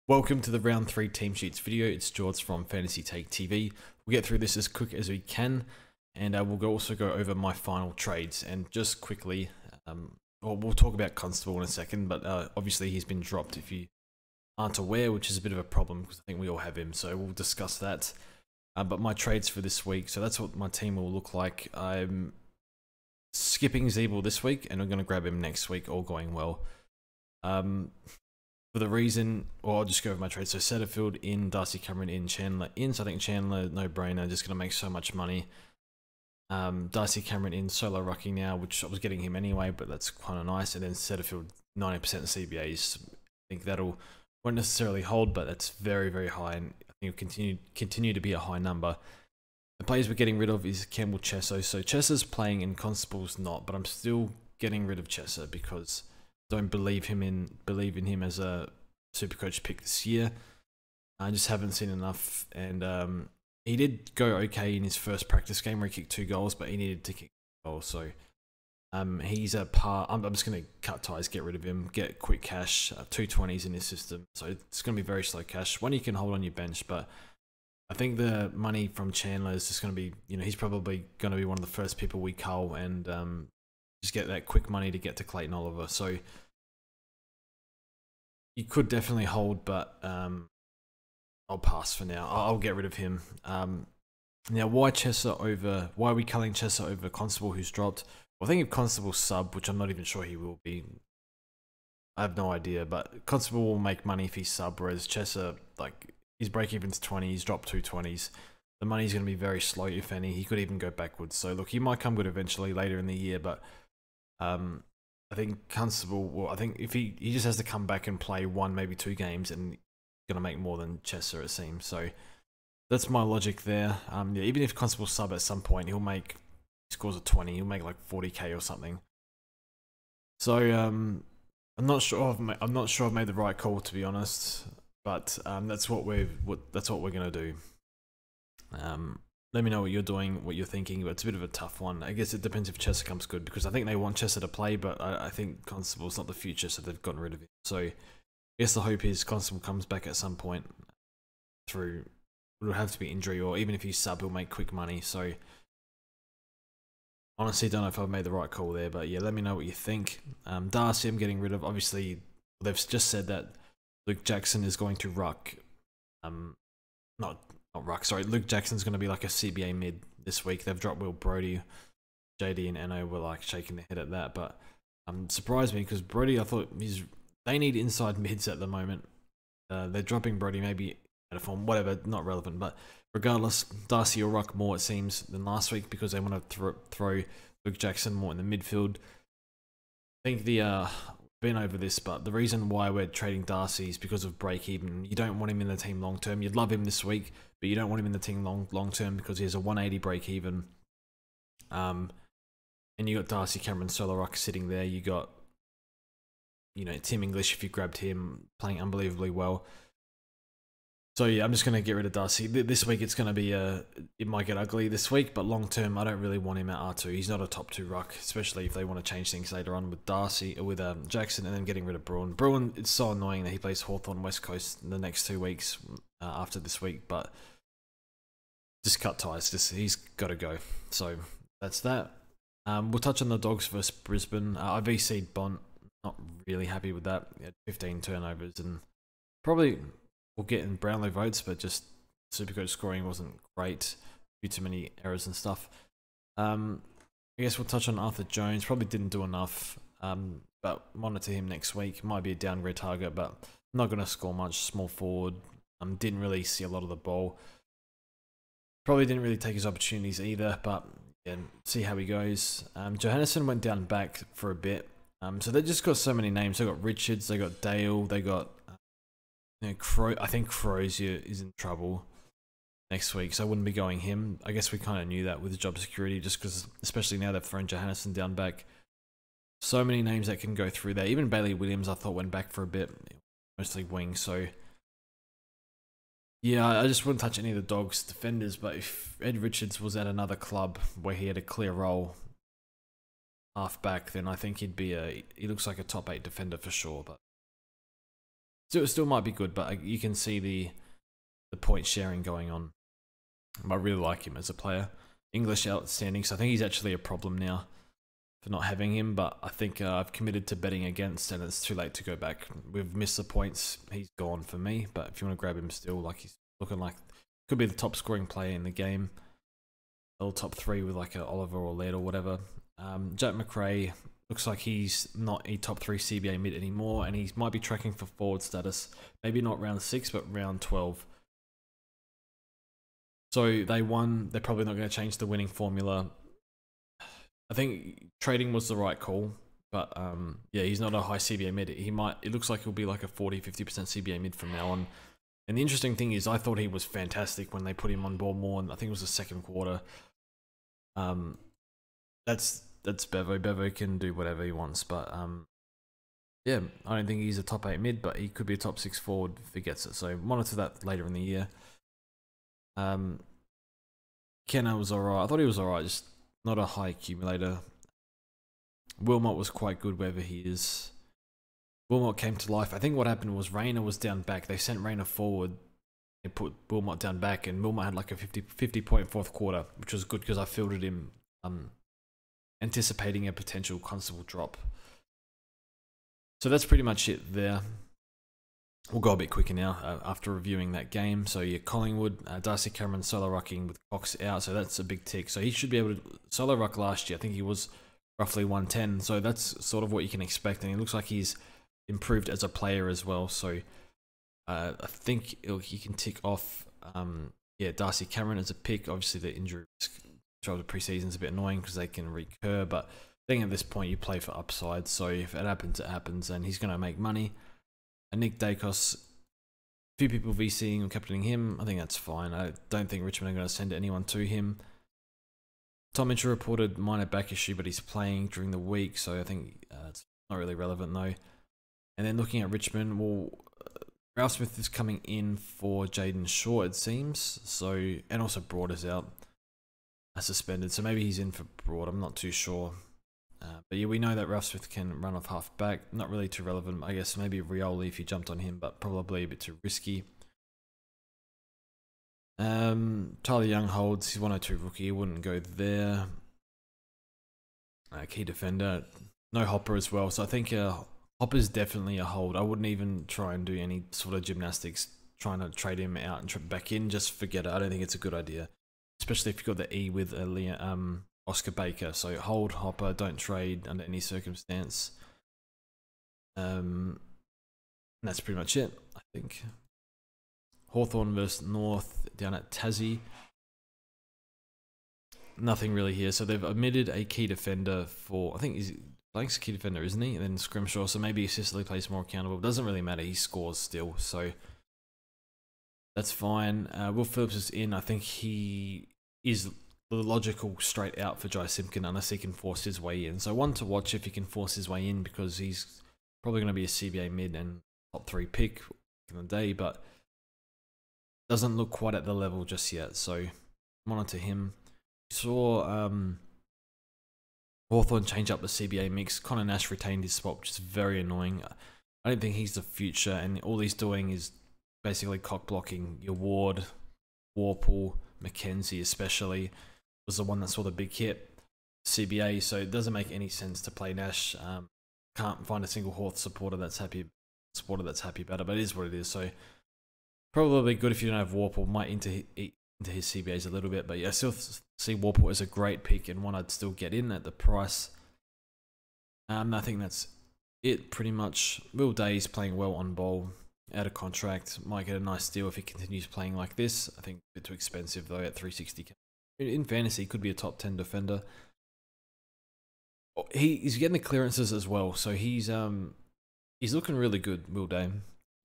Welcome to the round 3 team sheets video. It's George from Fantasy Take TV. We'll get through this as quick as we can, and we'll also go over my final trades. And just quickly, we'll talk about Constable in a second, but obviously he's been dropped if you aren't aware, which is a bit of a problem because I think we all have him, so we'll discuss that. But my trades for this week, so that's what my team will look like. I'm skipping Zeeble this week, and I'm going to grab him next week, all going well. For the reason, well, I'll just go over my trades. So Setterfield in, Darcy Cameron in, Chandler in. So I think Chandler, no brainer, just going to make so much money. Darcy Cameron in, solo rucking now, which I was getting him anyway, but that's kind of nice. And then Setterfield, 90% CBAs. I think that'll won't necessarily hold, but that's very, very high, and I think it'll continue to be a high number. The players we're getting rid of is Campbell Chesso. So Chesso's playing and Constable's not, but I'm still getting rid of Chesso because don't believe in him as a Supercoach pick this year. I just haven't seen enough, and he did go okay in his first practice game where he kicked 2 goals, but he needed to kick goals. So he's a par. I'm just going to cut ties, get rid of him, get quick cash, 220s in his system. So it's going to be very slow cash. One you can hold on your bench, but I think the money from Chandler is just going to be, he's probably going to be one of the first people we cull, and just get that quick money to get to Clayton Oliver. So you could definitely hold, but I'll pass for now. I'll get rid of him. Now, why are we culling Chesser over Constable, who's dropped? Well, I think if Constable's sub, which I'm not even sure he will be, I have no idea, but Constable will make money if he's sub, whereas Chesser, like, his break-even's 20, he's dropped 220s. The money's going to be very slow, if any. He could even go backwards. So, look, he might come good eventually later in the year, but I think Constable, well, I think if he just has to come back and play 1, maybe 2 games, and he's going to make more than Chesser, it seems. So that's my logic there. Yeah, even if Constable sub at some point, he scores a 20, he'll make like 40k or something. So I'm not sure I've made the right call, to be honest, but that's what we're going to do. Let me know what you're doing, what you're thinking, but it's a bit of a tough one. I guess it depends if Chesser comes good, because I think they want Chesser to play, but I think Constable's not the future, so they've gotten rid of him. So I guess the hope is Constable comes back at some point through, it'll have to be injury, or even if he's sub, he'll make quick money. So honestly, don't know if I've made the right call there, but yeah, let me know what you think. Darcy, I'm getting rid of. Obviously, they've just said that Luke Jackson is going to ruck. Luke Jackson's going to be like a CBA mid this week. They've dropped Will Brody. JD and Eno were like shaking their head at that, but surprised me because Brody, I thought they need inside mids at the moment. They're dropping Brody maybe out of form, whatever, not relevant, but regardless, Darcy will ruck more, it seems, than last week because they want to throw Luke Jackson more in the midfield. I think been over this, but the reason why we're trading Darcy is because of break even. You don't want him in the team long term. You'd love him this week, but you don't want him in the team long term because he has a 180 break even. And you got Darcy Cameron solo ruck sitting there. You got Tim English, if you grabbed him, playing unbelievably well. So yeah, I'm just going to get rid of Darcy. This week it's going to be it might get ugly this week, but long term I don't really want him at R2. He's not a top 2 ruck, especially if they want to change things later on with Darcy or with Jackson, and then getting rid of Bruin. Bruin, it's so annoying that he plays Hawthorn West Coast in the next 2 weeks after this week, but just cut ties. He's got to go. So that's that. We'll touch on the Dogs versus Brisbane. I VC'd Bont. Not really happy with that. He had 15 turnovers, and probably we'll get in Brownlow votes, but just Supercoach scoring wasn't great. Too many errors and stuff. I guess we'll touch on Arthur Jones. Probably didn't do enough, but monitor him next week. Might be a downgrade target, but not going to score much. Small forward. Didn't really see a lot of the ball. Probably didn't really take his opportunities either, but yeah, see how he goes. Johannesson went down back for a bit. So they just got so many names. They got Richards, they got Dale, they got I think Crozier is in trouble next week, so I wouldn't be going him. I guess we kind of knew that with job security, just because, especially now they've thrown Johannesson down back. So many names that can go through there. Even Bailey Williams, I thought, went back for a bit, mostly wing. So yeah, I just wouldn't touch any of the Dogs defenders. But if Ed Richards was at another club where he had a clear role half back, then I think he looks like a top 8 defender for sure. But Still might be good, but you can see the point sharing going on. I really like him as a player. English outstanding, so I think he's actually a problem now for not having him, but I think I've committed to betting against, and it's too late to go back. We've missed the points. He's gone for me, but if you want to grab him still, like he's looking like could be the top scoring player in the game. Or top 3 with like a Oliver or Laird or whatever. Jack McRae looks like he's not a top 3 CBA mid anymore, and he might be tracking for forward status. Maybe not round 6, but round 12. So they won. They're probably not going to change the winning formula. I think trading was the right call, but yeah, he's not a high CBA mid. It looks like he'll be like a 40-50% CBA mid from now on. And the interesting thing is, I thought he was fantastic when they put him on ball more, and I think it was the second quarter. That's Bevo. Bevo can do whatever he wants, but yeah, I don't think he's a top 8 mid, but he could be a top 6 forward if he gets it. So monitor that later in the year. Kenna was alright. I thought he was alright, just not a high accumulator. Wilmot was quite good wherever he is. Wilmot came to life. I think what happened was Rayner was down back. They sent Rayner forward and put Wilmot down back, and Wilmot had like a 50 point fourth quarter, which was good because I fielded him anticipating a potential Constable drop. So that's pretty much it there. We'll go a bit quicker now after reviewing that game. So yeah, Collingwood, Darcy Cameron solo rucking with Cox out, so that's a big tick. So he should be able to solo ruck last year. I think he was roughly 110, so that's sort of what you can expect, and it looks like he's improved as a player as well. So I think he can tick off yeah, Darcy Cameron as a pick. Obviously the injury risk throughout the preseason is a bit annoying because they can recur, but I think at this point you play for upside, so if it happens, it happens, and he's going to make money. And Nick Dacos, a few people VCing and captaining him. I think that's fine. I don't think Richmond are going to send anyone to him. Tom Mitchell reported minor back issue, but he's playing during the week, so I think it's not really relevant though. And then looking at Richmond, well, Ralph Smith is coming in for Jaden Shaw, it seems. So, and also Broad is out, suspended, so maybe he's in for Broad. I'm not too sure. But yeah, we know that Ralph Smith can run off half back. Not really too relevant. I guess maybe Rioli if you jumped on him, but probably a bit too risky. Tyler Young holds. He's 102 rookie. He wouldn't go there. Key defender. No Hopper as well. So I think Hopper's definitely a hold. I wouldn't even try and do any sort of gymnastics trying to trade him out and trip back in. Just forget it. I don't think it's a good idea. Especially if you've got the E with Oscar Baker. So hold Hopper, don't trade under any circumstance. And that's pretty much it, I think. Hawthorn versus North down at Tassie. Nothing really here. So they've omitted a key defender for, I think Blank's a key defender, isn't he? And then Scrimshaw, so maybe Sicily plays more accountable. It doesn't really matter, he scores still, so that's fine. Will Phillips is in. I think he is the logical straight out for Jai Simpkin unless he can force his way in. So one to watch if he can force his way in, because he's probably going to be a CBA mid and top 3 pick in the day, but doesn't look quite at the level just yet. So monitor him. Saw Hawthorn change up the CBA mix. Connor Nash retained his spot, which is very annoying. I don't think he's the future, and all he's doing is basically cock blocking your Ward, Warple, Mackenzie especially was the one that saw the big hit CBA, so it doesn't make any sense to play Nash. Can't find a single Hawth supporter that's happy about it, but it is what it is. So probably good if you don't have Warple. Might into his CBAs a little bit, but yeah, I still see Warple as a great pick and one I'd still get in at the price. I think that's it pretty much. Will Day's playing well on bowl, out of contract, might get a nice deal if he continues playing like this. I think a bit too expensive though at 360k. In fantasy, he could be a top 10 defender. He's getting the clearances as well, so he's looking really good. Will Day,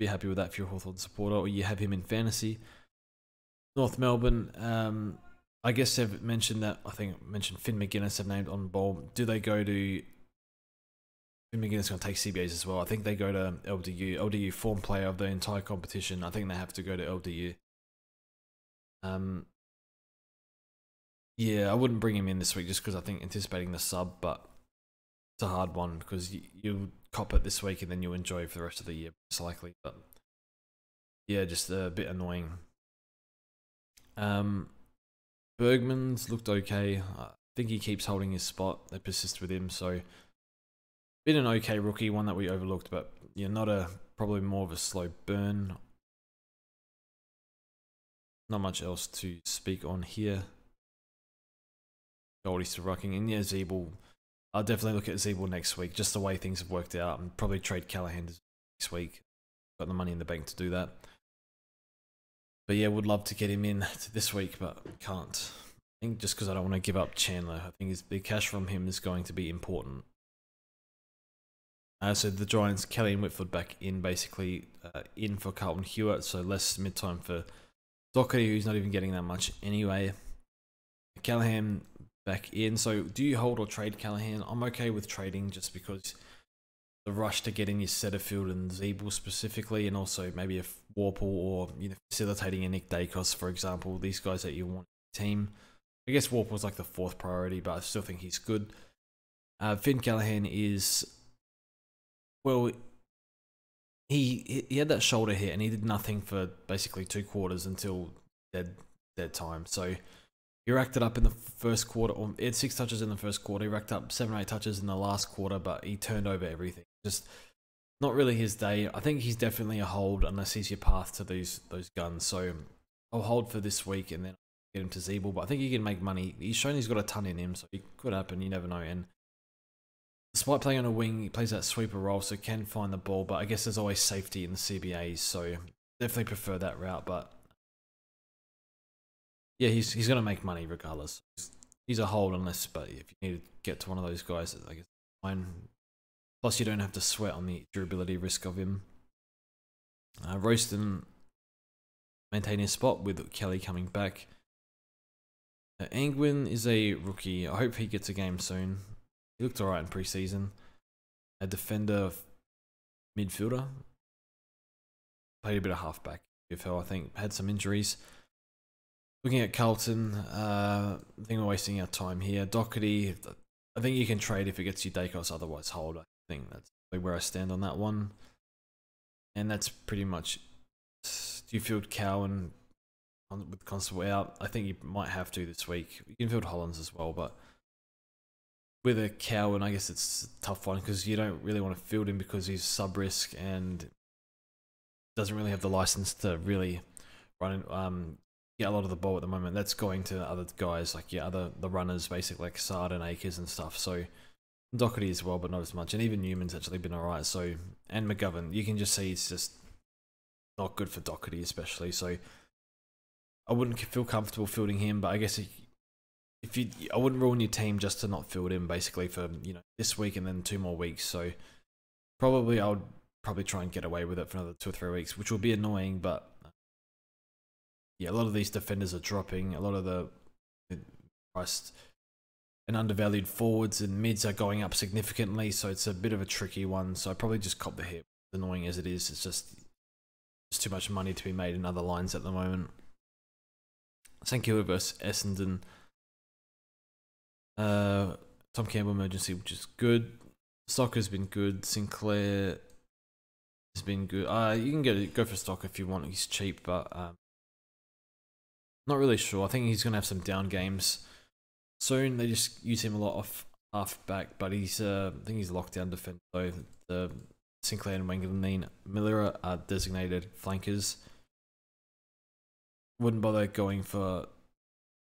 be happy with that if you're a Hawthorn supporter or you have him in fantasy. North Melbourne, I guess they've mentioned that. I think mentioned Finn McGuinness have named on bowl. Do they go to Finn McGuinness? Going to take CBAs as well. I think they go to LDU. LDU form player of the entire competition. I think they have to go to LDU. Yeah, I wouldn't bring him in this week just because I think anticipating the sub, but it's a hard one because you cop it this week and then you'll enjoy it for the rest of the year, most likely. But yeah, just a bit annoying. Bergman's looked okay. I think he keeps holding his spot. They persist with him, so been an okay rookie, one that we overlooked, but yeah, probably more of a slow burn. Not much else to speak on here. Goldie's still rocking, and yeah, Zeeble. I'll definitely look at Zeeble next week, just the way things have worked out, and probably trade Callahan next week. Got the money in the bank to do that. But yeah, would love to get him in to this week, but can't. I think just because I don't want to give up Chandler. I think the cash from him is going to be important. So the Giants, Kelly and Whitford back in, basically in for Carlton Hewitt, so less mid-time for Doherty, who's not even getting that much anyway. Callahan back in. So do you hold or trade Callahan? I'm okay with trading just because the rush to get in your Setterfield and Zeeble specifically, and also maybe a Warple or facilitating a Nick Dacos, for example. These guys that you want in your team. I guess Warple's like the 4th priority, but I still think he's good. Finn Callahan is, well, he had that shoulder hit and he did nothing for basically 2 quarters until dead time. So he racked it up in the first quarter, or he had 6 touches in the first quarter. He racked up 7 or 8 touches in the last quarter, but he turned over everything. Just not really his day. I think he's definitely a hold unless he's your path to those guns. So I'll hold for this week and then get him to Zeeble. But I think he can make money. He's shown he's got a ton in him, so it could happen. You never know. And despite playing on a wing, he plays that sweeper role, so can find the ball. But I guess there's always safety in the CBAs, so definitely prefer that route. But yeah, he's going to make money regardless. He's a hold unless, but if you need to get to one of those guys, I guess fine. Plus, you don't have to sweat on the durability risk of him. Royston maintaining his spot with Kelly coming back. Angwin is a rookie. I hope he gets a game soon. He looked alright in preseason. A defender, midfielder. Played a bit of halfback. UFL, I think. Had some injuries. Looking at Carlton, I think we're wasting our time here. Doherty, I think you can trade if it gets you Dacos, otherwise hold. I think that's where I stand on that one. And that's pretty much. Do you field Cowan with Constable out? I think you might have to this week. You can field Hollands as well, but with a Cowan, I guess it's a tough one because you don't really want to field him because he's sub-risk and doesn't really have the license to really run get a lot of the ball at the moment. That's going to other guys like the runners, basically like Sard and Akers and stuff. So Doherty as well, but not as much. And even Newman's actually been alright. So, and McGovern, you can just see it's just not good for Doherty especially. So I wouldn't feel comfortable fielding him, but I guess I wouldn't ruin your team just to not field him basically for this week and then 2 more weeks. So probably I would try and get away with it for another 2 or 3 weeks, which will be annoying, but yeah, a lot of these defenders are dropping. A lot of the priced and undervalued forwards and mids are going up significantly, so it's a bit of a tricky one. So I probably just cop the hit. Annoying as it is, it's just too much money to be made in other lines at the moment. St Kilda versus Essendon. Tom Campbell emergency, which is good. Stocker's been good. Sinclair has been good. You can go for Stocker if you want. He's cheap, but not really sure. I think he's going to have some down games soon. They just use him a lot off half back, but he's I think he's lockdown defender. So the Sinclair and Wanganeen Miller are designated flankers. Wouldn't bother going for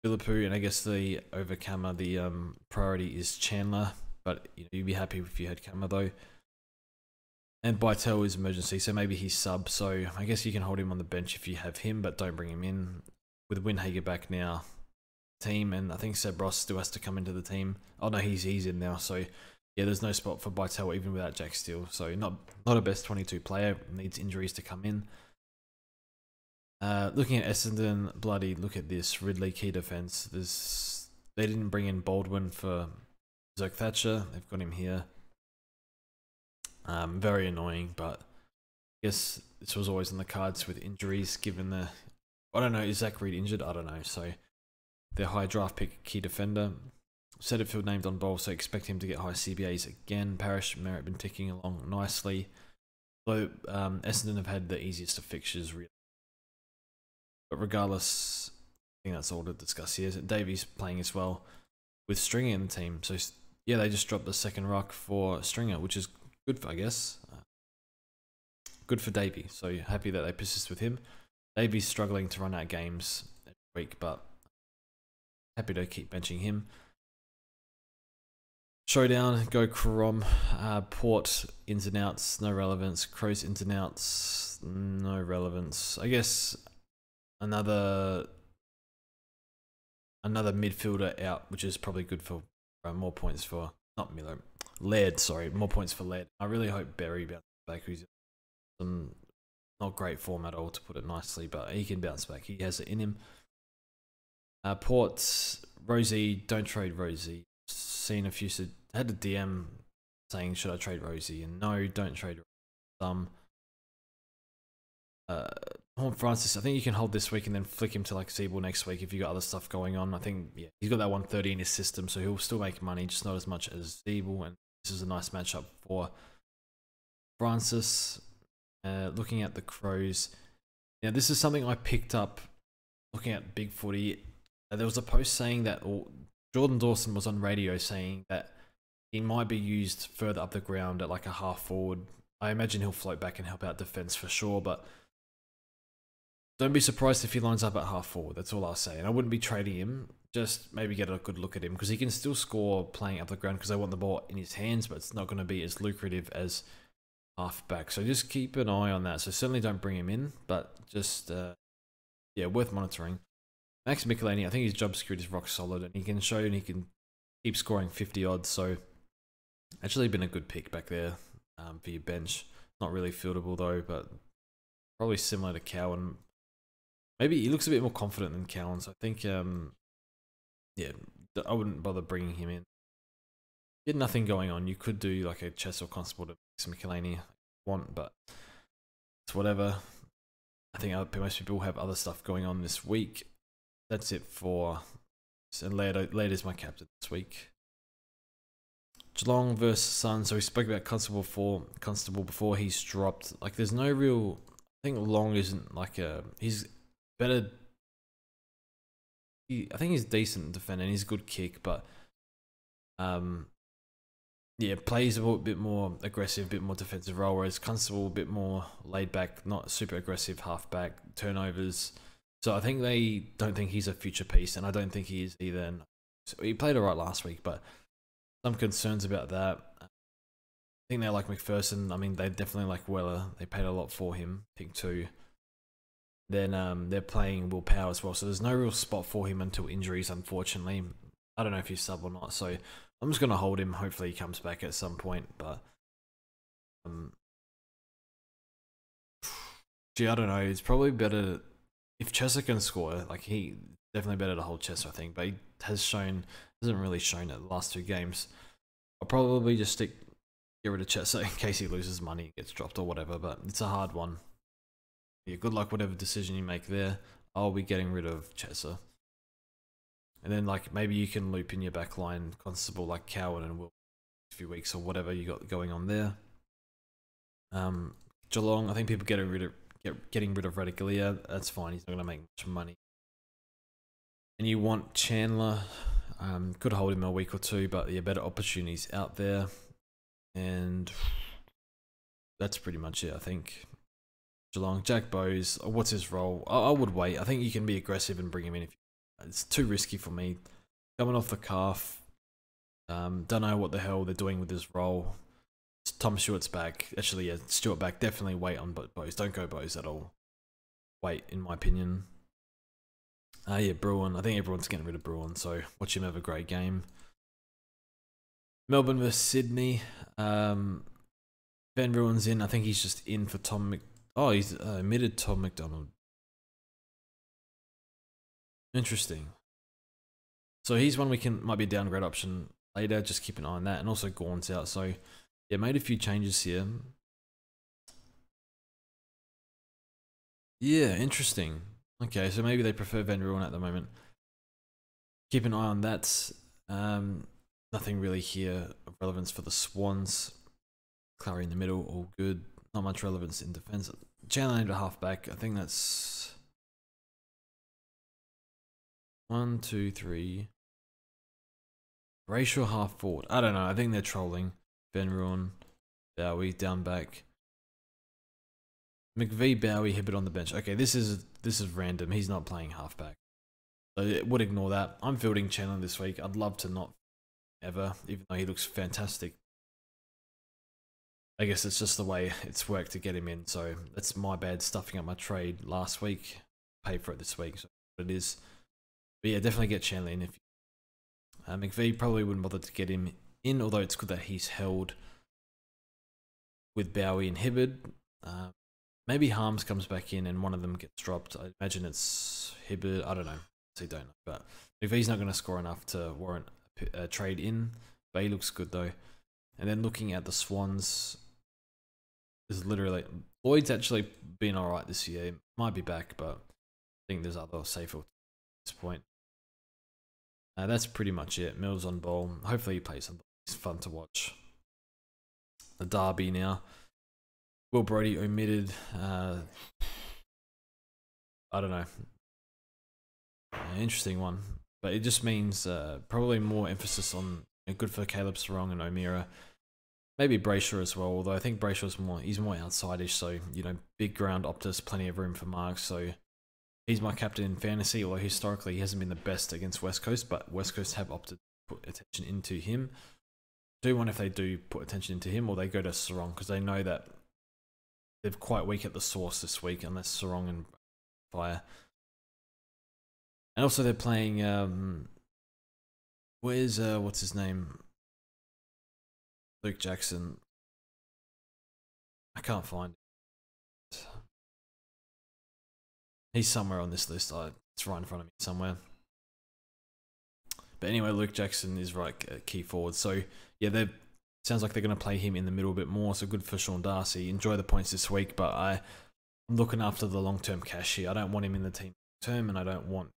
Philippou, and I guess the over Kama, the priority is Chandler, but you'd be happy if you had Kama though. And Bytel is emergency, so maybe he's sub, so I guess you can hold him on the bench if you have him, but don't bring him in. With Windhager back now, team, and I think Seb Ross still has to come into the team. Oh no, he's in now, so yeah, there's no spot for Bytel even without Jack Steele. So not a best 22 player, needs injuries to come in. Looking at Essendon, bloody look at this Ridley key defense. They didn't bring in Baldwin for Zerk Thatcher. They've got him here. Very annoying, but I guess this was always on the cards with injuries. Given the, I don't know, is Zach Reed injured? I don't know. So their high draft pick key defender. Setterfield named on bowl, so expect him to get high CBAs again. Parrish Merritt been ticking along nicely. Though Essendon have had the easiest of fixtures really But regardless, I think that's all to discuss here. Davies playing as well with Stringer in the team. So yeah, they just dropped the second ruck for Stringer, which is good for, I guess. Good for Davey. So happy that they persist with him. Davey's struggling to run out games every week, but happy to keep benching him. Showdown, go Karom. Port, ins and outs, no relevance. Crows, ins and outs, no relevance. I guess another midfielder out, which is probably good for more points for, not Miller, Laird, sorry, more points for Laird. I really hope Berry bounces back, who's in not great form at all, to put it nicely, but he can bounce back. He has it in him. Port, Rosie, don't trade Rosie. Seen a few, had a DM saying, should I trade Rosie? And no, don't trade Rosie. Horn Francis, I think you can hold this week and then flick him to like Zeeble next week if you got other stuff going on. I think, yeah, he's got that 130 in his system, so he'll still make money, just not as much as Zeeble, and this is a nice matchup for Francis. Looking at the Crows, now this is something I picked up looking at Big Footy. There was a post saying that, or Jordan Dawson was on radio saying that he might be used further up the ground at like a half forward. I imagine he'll float back and help out defense for sure, but don't be surprised if he lines up at half forward. That's all I'll say. And I wouldn't be trading him. Just maybe get a good look at him, because he can still score playing up the ground because they want the ball in his hands, but it's not going to be as lucrative as half back. So just keep an eye on that. So certainly don't bring him in, but just, yeah, worth monitoring. Max Michelini, I think his job security is rock solid, and he can show and he can keep scoring 50 odds. So actually been a good pick back there for your bench. Not really fieldable though, but probably similar to Cowan. Maybe he looks a bit more confident than Cowan, so I think, yeah, I wouldn't bother bringing him in. You had nothing going on. You could do like a Chess or Constable to Max Michelini if you want, but it's whatever. I think most people have other stuff going on this week. That's it for, and Laird is my captain this week. Geelong versus Sun. So we spoke about Constable before he's dropped. Like, there's no real, I think Long isn't like a, he's better. I think he's decent defender and he's a good kick, but yeah, plays a bit more aggressive, a bit more defensive role, whereas Constable a bit more laid back, not super aggressive halfback, turnovers. So I think they don't think he's a future piece, and I don't think he is either. And so he played alright last week, but some concerns about that. I think they like McPherson. I mean, they definitely like Weller. They paid a lot for him, pick 2. Then they're playing Will Power as well, so there's no real spot for him until injuries, unfortunately. I don't know if he's sub or not, so I'm just going to hold him. Hopefully he comes back at some point, but gee, I don't know. It's probably better if Chesser can score. Like, he definitely better to hold Chesser, I think, but he hasn't really shown it the last 2 games. I'll probably just get rid of Chesser in case he loses money, gets dropped or whatever, but it's a hard one. Yeah, good luck whatever decision you make there. I'll be getting rid of Chesser. And then, like, maybe you can loop in your back line Constable like Cowan and Will a few weeks or whatever you got going on there. Geelong, I think people getting rid of Radicallia. That's fine. He's not going to make much money. And you want Chandler. Could hold him a week or 2, but yeah, better opportunities out there. And that's pretty much it, I think. Geelong, Jack Bowes, what's his role? I would wait. I think you can be aggressive and bring him in. It's too risky for me. Coming off the calf. Don't know what the hell they're doing with his role. Tom Stewart's back. Actually, yeah, Stewart back. Definitely wait on Bowes. Don't go Bowes at all. Wait, in my opinion. Yeah, Bruin. I think everyone's getting rid of Bruin, so watch him have a great game. Melbourne versus Sydney. Van Ruin's in. I think he's just in for Tom Oh, he's omitted Tom McDonald. Interesting. So he's one might be a downgrade option later. Just keep an eye on that. And also Gaunt's out. So yeah, made a few changes here. Yeah, interesting. Okay, so maybe they prefer Van Ruin at the moment. Keep an eye on that. Nothing really here of relevance for the Swans. Clary in the middle, all good. Not much relevance in defense. Chandler named a halfback. I think that's 1, 2, 3. Brayshaw half forward. I don't know. I think they're trolling. Ben Ruan, Bowie down back. McVee, Bowie, Hibbert on the bench. Okay, this is random. He's not playing halfback. So it would ignore that. I'm fielding Chandler this week. I'd love to not ever, even though he looks fantastic. I guess it's just the way it's worked to get him in. So that's my bad stuffing up my trade last week. Pay for it this week. So it is. But yeah, definitely get Chandler in. If McVee probably wouldn't bother to get him in, although it's good that he's held with Bowie and Hibbert. Maybe Harms comes back in and one of them gets dropped. I imagine it's Hibbert. I don't know. I don't know. But McVee's not going to score enough to warrant a trade in. But he looks good though. And then looking at the Swans, is literally Lloyd's actually been alright this year. He might be back, but I think there's other safer at this point. That's pretty much it. Mills on ball. Hopefully he plays something. It's fun to watch. The derby now. Will Brodie omitted. I don't know. Interesting one. But it just means probably more emphasis on good for Caleb Sarong and O'Meara. Maybe Brayshaw as well, although I think Brayshaw's he's more outside-ish, so, you know, big ground Optus, plenty of room for marks, so he's my captain in fantasy, although historically he hasn't been the best against West Coast, but West Coast have opted to put attention into him. I do wonder if they do put attention into him, or they go to Sarong, because they know that they're quite weak at the source this week, unless Sarong and Fire. And also they're playing, where's, what's his name? Luke Jackson. I can't find it. He's somewhere on this list. It's right in front of me somewhere. But anyway, Luke Jackson is right key forward. So yeah, sounds like they're going to play him in the middle a bit more. So good for Sean Darcy. Enjoy the points this week, but I'm looking after the long-term cash here. I don't want him in the team term, and I don't want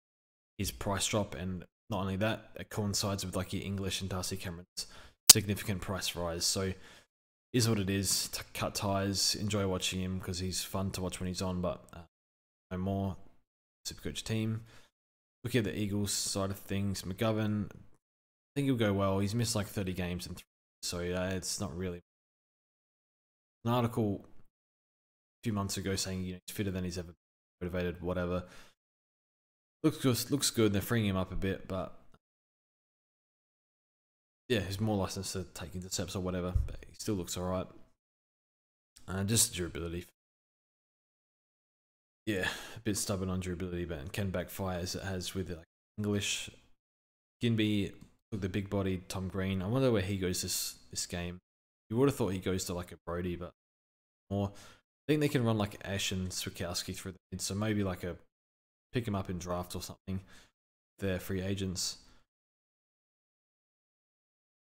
his price drop. And not only that, it coincides with like your English and Darcy Cameron's significant price rise. So is what it is. Cut ties. Enjoy watching him because he's fun to watch when he's on, but no more. Supercoach team. Looking at the Eagles side of things, McGovern, I think he'll go well. He's missed like 30 games in 3, so it's not really. An article a few months ago saying, you know, he's fitter than he's ever been, motivated, whatever. Looks good. They're freeing him up a bit, but yeah, he's more licensed to take intercepts or whatever, but he still looks alright. Just durability. Yeah, a bit stubborn on durability, but it can backfire as it has with like English. Ginby, the big body, Tom Green. I wonder where he goes this game. You would have thought he goes to like a Brodie, but more. I think they can run like Ash and Swikowski through the mid, so maybe like a pick him up in draft or something. They're free agents.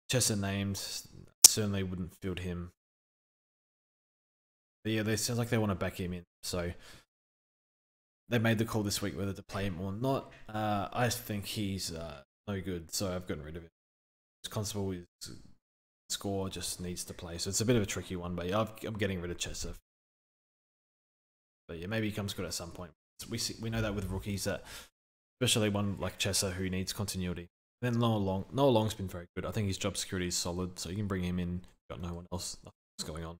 Chester named, certainly wouldn't field him. But yeah, it sounds like they want to back him in, so they made the call this week whether to play him or not. I think he's no good, so I've gotten rid of him. Constable with score just needs to play, so it's a bit of a tricky one. But yeah, I'm getting rid of Chester. But yeah, maybe he comes good at some point. We know that with rookies, that especially one like Chester who needs continuity. Then Noah Long's been very good. I think his job security is solid, so you can bring him in. Got no one else. What's going on?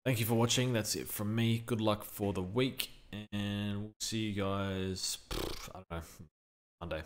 Thank you for watching. That's it from me. Good luck for the week, and we'll see you guys, I don't know, Monday.